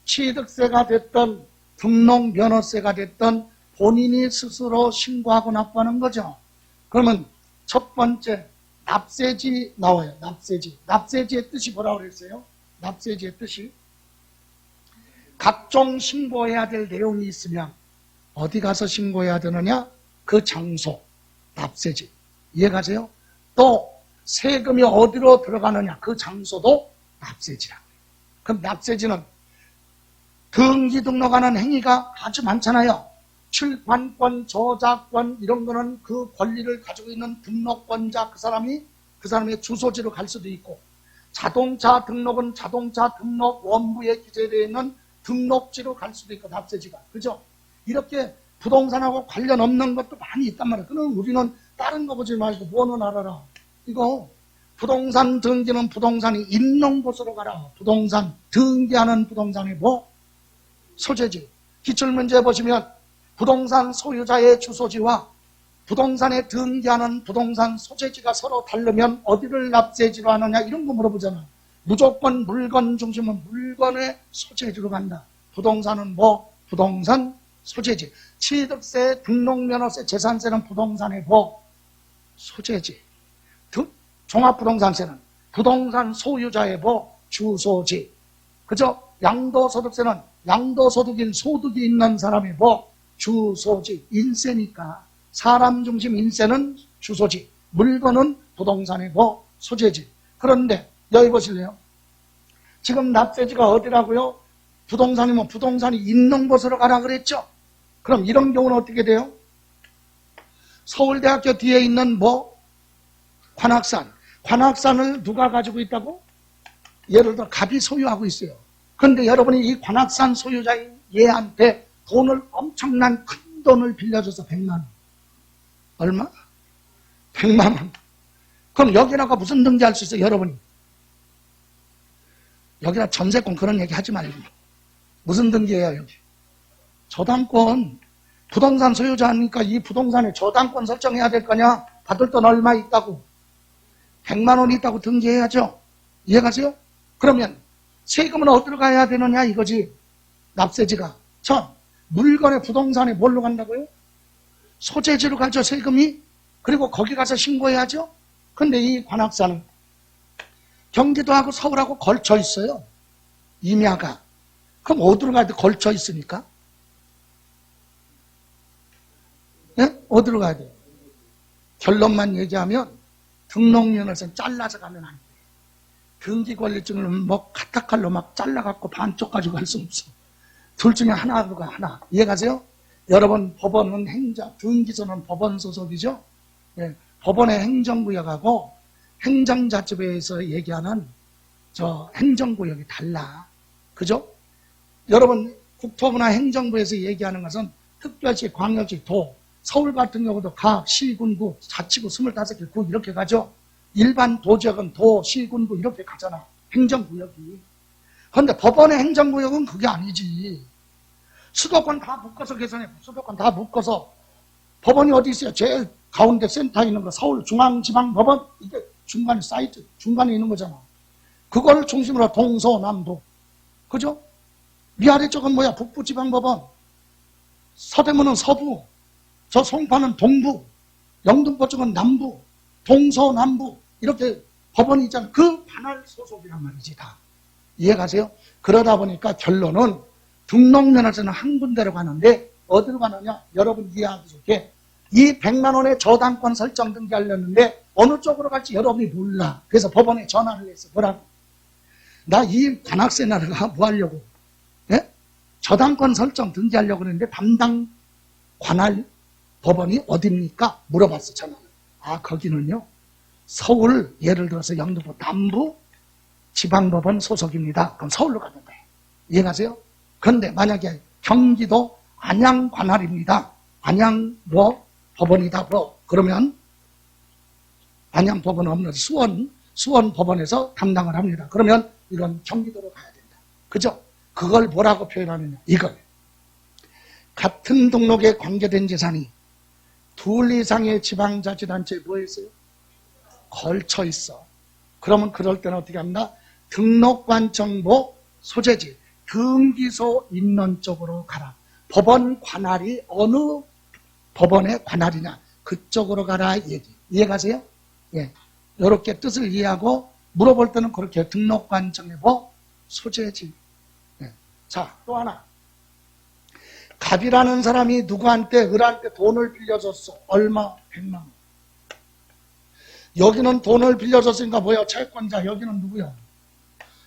취득세가 됐던 등록면허세가 됐던 본인이 스스로 신고하고 납부하는 거죠. 그러면 첫 번째 납세지 나와요. 납세지. 납세지의 뜻이 뭐라고 그랬어요? 납세지의 뜻이 각종 신고해야 될 내용이 있으면 어디 가서 신고해야 되느냐? 그 장소, 납세지. 이해가세요? 또 세금이 어디로 들어가느냐? 그 장소도 납세지라고 해요. 그럼 납세지는 등기 등록하는 행위가 아주 많잖아요. 출판권, 저작권 이런 거는 그 권리를 가지고 있는 등록권자 그 사람의 주소지로 갈 수도 있고, 자동차 등록은 자동차 등록 원부에 기재되어 있는 등록지로 갈 수도 있고, 납세지가. 그죠? 이렇게 부동산하고 관련 없는 것도 많이 있단 말이에요. 그럼 우리는 다른 거 보지 말고 뭐는 알아라. 이거 부동산 등기는 부동산이 있는 곳으로 가라. 부동산 등기하는 부동산이 뭐? 소재지. 기출문제 보시면 부동산 소유자의 주소지와 부동산에 등기하는 부동산 소재지가 서로 다르면 어디를 납세지로 하느냐 이런 거 물어보잖아. 무조건 물건 중심은 물건의 소재지로 간다. 부동산은 뭐? 부동산 소재지. 취득세, 등록면허세, 재산세는 부동산의 뭐? 소재지. 종합부동산세는 부동산 소유자의 뭐? 주소지. 그죠? 양도소득세는 양도소득인 소득이 있는 사람의 뭐? 주소지. 인세니까 사람 중심 인세는 주소지, 물건은 부동산의 뭐? 소재지. 그런데 여기 보실래요? 지금 납세지가 어디라고요? 부동산이면 부동산이 있는 곳으로 가라 그랬죠? 그럼 이런 경우는 어떻게 돼요? 서울대학교 뒤에 있는 뭐? 관악산. 관악산을 누가 가지고 있다고? 예를 들어 갑이 소유하고 있어요. 그런데 여러분이 이 관악산 소유자인 얘한테 돈을 엄청난 큰 돈을 빌려줘서 100만 원. 얼마? 100만 원. 그럼 여기다가 무슨 등기할 수 있어요, 여러분이? 여기다 전세권 그런 얘기 하지 말고. 무슨 등기해요, 여기? 저당권. 부동산 소유자니까 이 부동산에 저당권 설정해야 될 거냐? 받을 돈 얼마 있다고? 100만 원 있다고 등기해야죠. 이해가세요? 그러면 세금은 어디로 가야 되느냐 이거지. 납세지가. 물건의 부동산에 뭘로 간다고요? 소재지로 가죠, 세금이. 그리고 거기 가서 신고해야죠. 근데 이 관악산은 경기도하고 서울하고 걸쳐 있어요. 임야가. 그럼 어디로 가야 돼? 걸쳐 있으니까. 예? 어디로 가야 돼요? 결론만 얘기하면 등록면허세는 잘라서 가면 안 돼. 등기권리증을 뭐 카타칼로 막 잘라갖고 반쪽 가지고 갈 수 없어. 둘 중에 하나로 가, 하나. 이해가세요? 여러분, 법원은 등기소는 법원 소속이죠? 예, 법원의 행정구역하고 행정자치부에서 얘기하는 저 행정구역이 달라. 그죠? 여러분, 국토부나 행정부에서 얘기하는 것은 특별시, 광역시, 도, 서울 같은 경우도 각, 시, 군, 구, 자치구 25개 구 이렇게 가죠? 일반 도지역은 도, 시, 군, 구 이렇게 가잖아. 행정구역이. 그런데 법원의 행정구역은 그게 아니지. 수도권 다 묶어서 계산해. 수도권 다 묶어서. 법원이 어디 있어요? 제일 가운데 센터에 있는 거 서울중앙지방법원. 이게 중간에 사이트 중간에 있는 거잖아. 그걸 중심으로 동서남북. 그죠? 위아래쪽은 뭐야? 북부지방법원. 서대문은 서부. 저 송파는 동부. 영등포 쪽은 남부. 동서남부. 이렇게 법원이 있잖아. 그 반할 소속이란 말이지 다. 이해가세요? 그러다 보니까 결론은 등록면허세는 한 군데로 가는데 어디로 가느냐? 여러분 이해하기 좋게 이 100만 원의 저당권 설정 등기하려는데 어느 쪽으로 갈지 여러분이 몰라. 그래서 법원에 전화를 했어. 뭐라고? 나 이 관악세 나라가 뭐 하려고? 예? 저당권 설정 등기하려고 그러는데 담당 관할 법원이 어딥니까? 물어봤어, 전화를. 아, 거기는요. 서울, 예를 들어서 영등포 남부 지방법원 소속입니다. 그럼 서울로 가는 거예요. 이해가세요? 그런데 만약에 경기도 안양 관할입니다. 안양 뭐 법원이다 뭐 그러면 안양 법원은 없는 수원 법원에서 담당을 합니다. 그러면 이건 경기도로 가야 된다. 그죠? 그걸 뭐라고 표현하느냐? 이걸 같은 등록에 관계된 재산이 둘 이상의 지방자치단체에 뭐 있어요? 걸쳐 있어. 그러면 그럴 때는 어떻게 합니다? 등록관청부 소재지. 등기소 있는 쪽으로 가라. 법원 관할이 어느 법원의 관할이냐, 그쪽으로 가라 얘기. 이해가세요? 예. 이렇게 뜻을 이해하고 물어볼 때는 그렇게 등록관 정해보 소재지. 예. 자, 또 하나. 갑이라는 사람이 누구한테, 을한테 돈을 빌려줬어. 얼마? 100만 원. 여기는 돈을 빌려줬으니까 뭐야? 채권자. 여기는 누구야?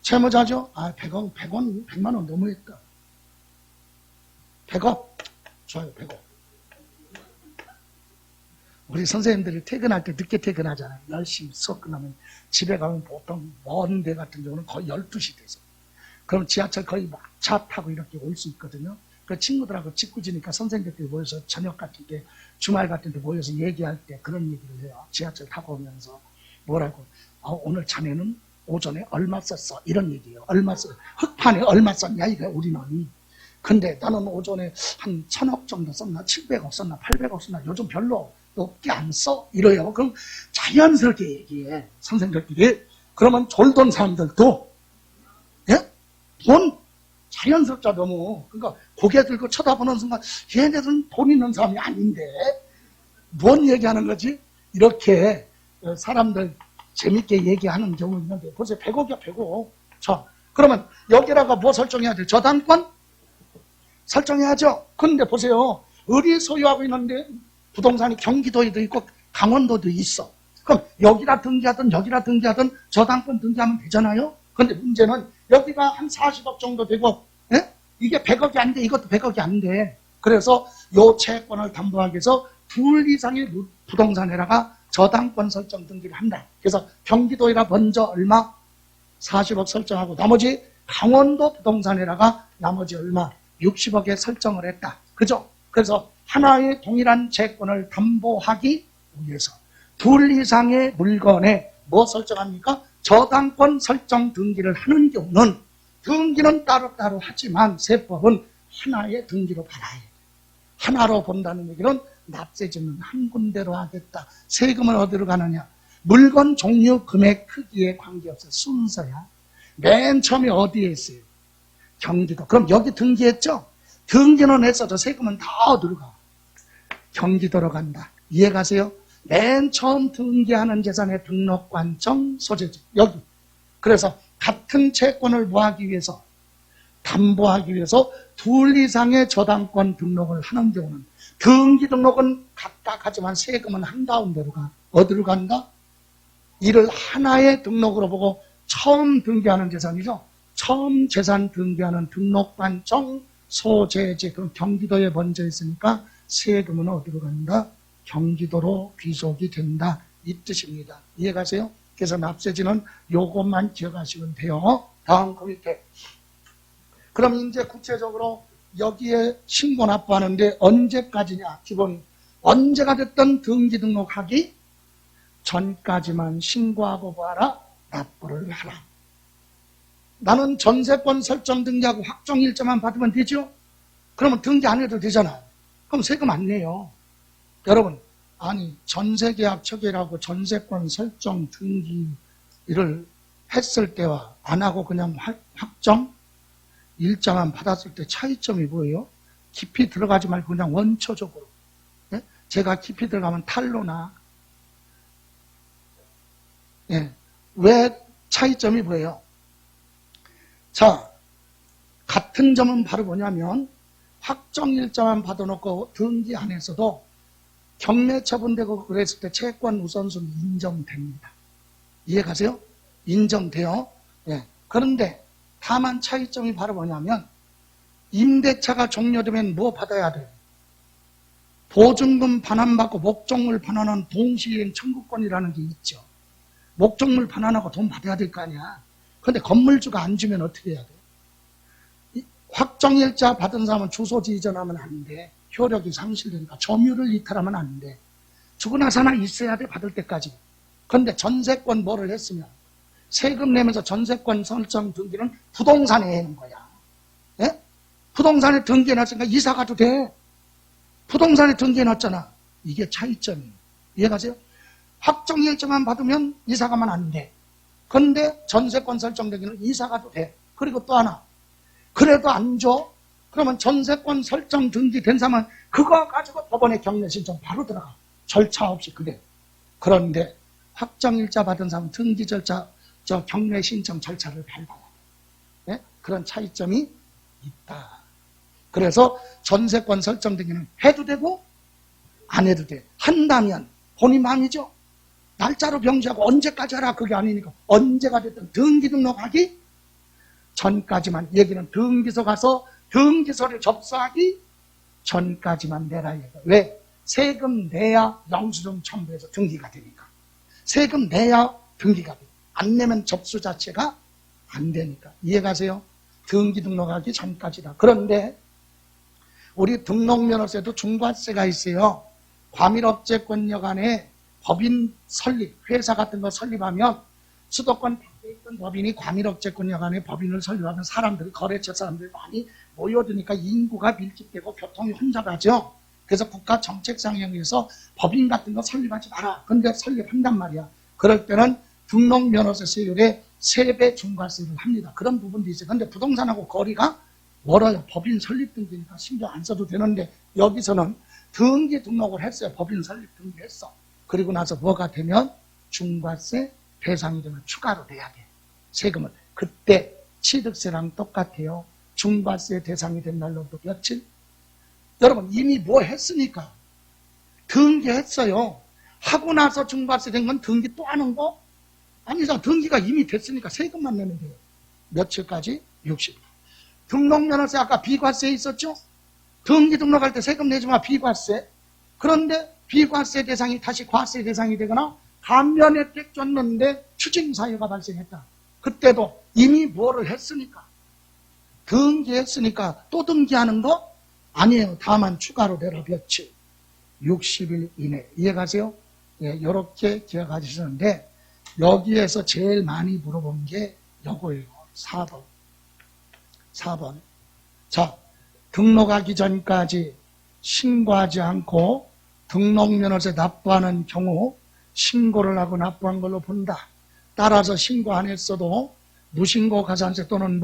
채무자죠? 아, 100만 원 너무했다. 100억? 좋아요, 100억. 우리 선생님들이 퇴근할 때 늦게 퇴근하잖아요. 10시 수업 끝나면 집에 가면 보통 먼 데 같은 경우는 거의 12시 돼서. 그럼 지하철 거의 막 차 타고 이렇게 올 수 있거든요. 그 친구들하고 직구지니까 선생님들끼리 모여서 저녁 같은 때, 주말 같은 데 모여서 얘기할 때 그런 얘기를 해요. 지하철 타고 오면서 뭐라고? 오늘 자네는 오전에 얼마 썼어? 이런 얘기예요. 얼마 썼어? 흑판에 얼마 썼냐? 이거 우리는. 근데 나는 오전에 한 1000억 정도 썼나? 700억 썼나? 800억 썼나? 요즘 별로 높게 안 써? 이래요. 그럼 자연스럽게 얘기해. 선생님들끼리. 그러면 졸던 사람들도, 예? 돈 자연스럽자 너무. 그러니까 고개 들고 쳐다보는 순간 얘네들은 돈 있는 사람이 아닌데 뭔 얘기하는 거지? 이렇게 사람들 재밌게 얘기하는 경우 있는데 보세요. 100억이야 100억. 자, 그러면 여기다가 뭐 설정해야 돼? 저당권? 설정해야죠. 그런데 보세요. 을이 소유하고 있는데 부동산이 경기도에도 있고 강원도도 있어. 그럼 여기다 등기하든 여기다 등기하든 저당권 등기하면 되잖아요. 그런데 문제는 여기가 한 40억 정도 되고, 예? 이게 100억이 안 돼. 이것도 100억이 안 돼. 그래서 요 채권을 담보하기 위해서 둘 이상의 부동산에다가 저당권 설정 등기를 한다. 그래서 경기도에다 먼저 얼마? 40억 설정하고 나머지 강원도 부동산에다가 나머지 얼마? 60억에 설정을 했다. 그죠? 그래서 하나의 동일한 채권을 담보하기 위해서 둘 이상의 물건에 뭐 설정합니까? 저당권 설정 등기를 하는 경우는 등기는 따로따로 하지만 세법은 하나의 등기로 받아야 돼. 하나로 본다는 얘기는 납세지는 한 군데로 하겠다. 세금은 어디로 가느냐? 물건 종류, 금액, 크기에 관계없어. 순서야. 맨 처음에 어디에 있어요? 경기도. 그럼 여기 등기했죠? 등기는 했어도 세금은 다 어디로 가? 경기도로 간다. 이해가세요? 맨 처음 등기하는 재산의 등록관청 소재지. 여기. 그래서 같은 채권을 뭐하기 위해서? 담보하기 위해서 둘 이상의 저당권 등록을 하는 경우는 등기 등록은 각각 하지만 세금은 한가운데로 가. 어디로 간다? 이를 하나의 등록으로 보고 처음 등기하는 재산이죠. 처음 재산 등기하는 등록관청 소재지. 그럼 경기도에 먼저 있으니까 세금은 어디로 간다? 경기도로 귀속이 된다. 이 뜻입니다. 이해가세요? 그래서 납세지는 요것만 기억하시면 돼요. 다음 그 밑에. 그럼 이제 구체적으로 여기에 신고 납부하는데 언제까지냐? 기본 언제가 됐든 등기 등록하기 전까지만 신고하고 봐라. 납부를 하라. 나는 전세권 설정 등기하고 확정일자만 받으면 되죠? 그러면 등기 안 해도 되잖아. 그럼 세금 안 내요. 여러분, 아니 전세계약 체결하고 전세권 설정 등기를 했을 때와 안 하고 그냥 확정 일자만 받았을 때 차이점이 뭐예요? 깊이 들어가지 말고 그냥 원초적으로. 예? 제가 깊이 들어가면 탈로나. 예. 왜 차이점이 뭐예요? 자, 같은 점은 바로 뭐냐면 확정일자만 받아놓고 등기 안 했어도 경매 처분되고 그랬을 때 채권 우선순위 인정됩니다. 이해가세요? 인정돼요. 예. 그런데 다만 차이점이 바로 뭐냐면 임대차가 종료되면 뭐 받아야 돼요? 보증금 반환받고 목적물 반환은 동시이행 청구권이라는 게 있죠. 목적물 반환하고 돈 받아야 될 거 아니야. 그런데 건물주가 안 주면 어떻게 해야 돼? 확정일자 받은 사람은 주소지 이전하면 안 돼. 효력이 상실되니까 점유를 이탈하면 안 돼. 주고 나서나 있어야 돼. 받을 때까지. 그런데 전세권 뭐를 했으면 세금 내면서 전세권 설정 등기는 부동산에 해는 거야. 예? 부동산에 등기해놨으니까 이사 가도 돼. 부동산에 등기해놨잖아. 이게 차이점이에요. 이해가세요? 확정일자만 받으면 이사 가면 안 돼. 그런데 전세권 설정 등기는 이사 가도 돼. 그리고 또 하나. 그래도 안 줘? 그러면 전세권 설정 등기된 사람은 그거 가지고 법원에 경매 신청 바로 들어가. 절차 없이 그래. 그런데 확정일자 받은 사람은 등기 절차, 경매 신청 절차를 밟아야 돼. 네? 그런 차이점이 있다. 그래서 전세권 설정 등기는 해도 되고 안 해도 돼. 한다면 본인 마음이죠. 날짜로 병시하고 언제까지 하라 그게 아니니까 언제가 됐든 등기 등록하기 전까지만, 얘기는 등기소 가서 등기소를 접수하기 전까지만 내라 얘기야. 왜? 세금 내야 영수증 첨부해서 등기가 되니까. 세금 내야 등기가 돼. 안 내면 접수 자체가 안 되니까. 이해가세요? 등기 등록하기 전까지다. 그런데 우리 등록면허세도 중과세가 있어요. 과밀업체권역 안에 법인 설립, 회사 같은 거 설립하면 수도권 밖에 있던 법인이 과밀업체권역 안에 법인을 설립하면 사람들이, 거래처 사람들이 많이 모여드니까 인구가 밀집되고 교통이 혼잡하죠. 그래서 국가 정책상에 의해서 법인 같은 거 설립하지 마라. 근데 설립한단 말이야. 그럴 때는 등록면허세 세율의 3배 중과세를 합니다. 그런 부분도 있어요. 근데 부동산하고 거리가 멀어요. 법인 설립 등기니까 신경 안 써도 되는데 여기서는 등기 등록을 했어요. 법인 설립 등기했어. 그리고 나서 뭐가 되면 중과세 대상이 되면 추가로 내야 돼. 세금을. 그때 취득세랑 똑같아요. 중과세 대상이 된 날로부터 며칠? 여러분 이미 뭐 했으니까 등기했어요. 하고 나서 중과세 된 건 등기 또 하는 거? 아니죠. 등기가 이미 됐으니까 세금만 내면 돼요. 며칠까지? 60일. 등록면허세 아까 비과세 있었죠? 등기 등록할 때 세금 내지 마, 비과세. 그런데 비과세 대상이 다시 과세 대상이 되거나 감면 혜택 줬는데 추징사유가 발생했다. 그때도 이미 뭐를 했으니까, 등기했으니까 또 등기하는 거? 아니에요. 다만 추가로 내라. 며칠? 60일 이내. 이해가세요? 예, 이렇게 기억하시는데 여기에서 제일 많이 물어본 게 요거예요. 4번. 4번. 자, 등록하기 전까지 신고하지 않고 등록면허세 납부하는 경우 신고를 하고 납부한 걸로 본다. 따라서 신고 안 했어도 무신고 가산세 또는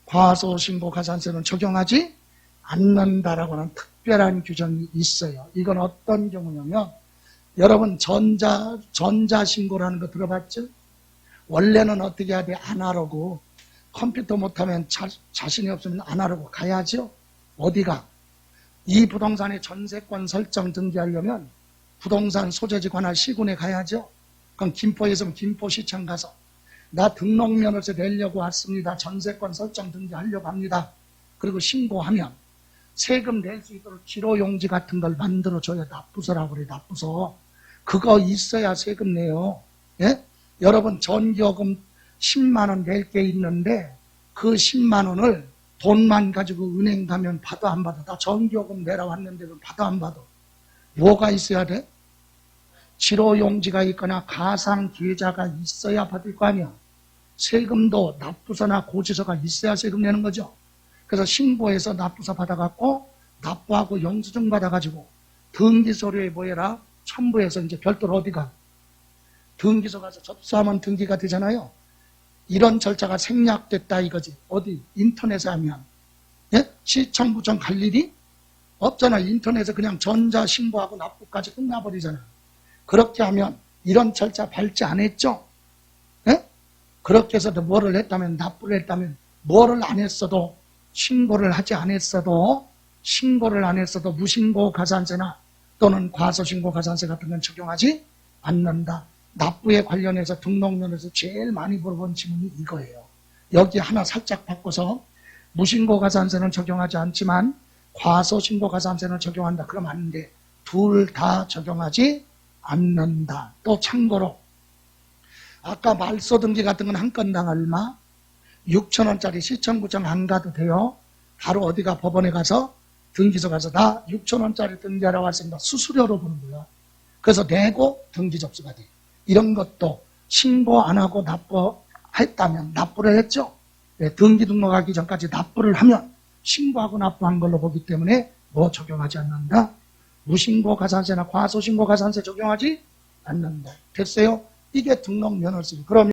과소신고 가산세는 적용하지 않는다라고 하는 특별한 규정이 있어요. 이건 어떤 경우냐면 여러분 전자신고라는 거 들어봤죠? 원래는 어떻게 해야 돼? 아날로그. 컴퓨터 못하면 자신이 없으면 아날로그 가야죠. 어디가? 이 부동산의 전세권 설정 등기하려면 부동산 소재지 관할 시군에 가야죠. 그럼 김포에 있으면 김포시청 가서 나 등록면허세 내려고 왔습니다. 전세권 설정 등기하려고 합니다. 그리고 신고하면 세금 낼 수 있도록 지로용지 같은 걸 만들어줘야 납부서라고 그래. 납부서. 그거 있어야 세금 내요. 예? 여러분 전기요금 10만 원 낼 게 있는데 그 10만 원을 돈만 가지고 은행 가면 받아 안 받아? 나 전기요금 내라 왔는데 받아 안 받아? 뭐가 있어야 돼? 지로용지가 있거나 가상계좌가 있어야 받을 거 아니야. 세금도 납부서나 고지서가 있어야 세금 내는 거죠. 그래서 신고해서 납부서 받아갖고 납부하고 영수증 받아가지고 등기서류에 뭐 해라? 첨부해서 이제 별도로 어디가? 등기소 가서 접수하면 등기가 되잖아요. 이런 절차가 생략됐다 이거지. 어디? 인터넷에 하면. 예? 시청구청 갈 일이 없잖아. 인터넷에 그냥 전자 신고하고 납부까지 끝나버리잖아. 그렇게 하면 이런 절차 밟지 안 했죠? 예? 그렇게 해서도 뭐를 했다면, 납부를 했다면, 뭐를 안 했어도, 신고를 하지 않았어도 무신고 가산세나 또는 과소신고 가산세 같은 건 적용하지 않는다. 납부에 관련해서 등록면에서 제일 많이 물어본 질문이 이거예요. 여기 하나 살짝 바꿔서 무신고 가산세는 적용하지 않지만 과소신고 가산세는 적용한다. 그럼 안 돼. 둘 다 적용하지 않는다. 또 참고로 아까 말소등기 같은 건 한 건당 얼마? 6,000원짜리 시청구청 안 가도 돼요. 바로 어디가 법원에 가서 등기소 가서 나 6,000원짜리 등기하러 왔습니다. 수수료로 보는 거야. 그래서 내고 등기 접수가 돼. 이런 것도 신고 안 하고 납부했다면 납부를 했죠. 네, 등기 등록하기 전까지 납부를 하면 신고하고 납부한 걸로 보기 때문에 뭐 적용하지 않는다. 무신고 가산세나 과소신고 가산세 적용하지 않는다. 됐어요? 이게 등록면허세. 그러면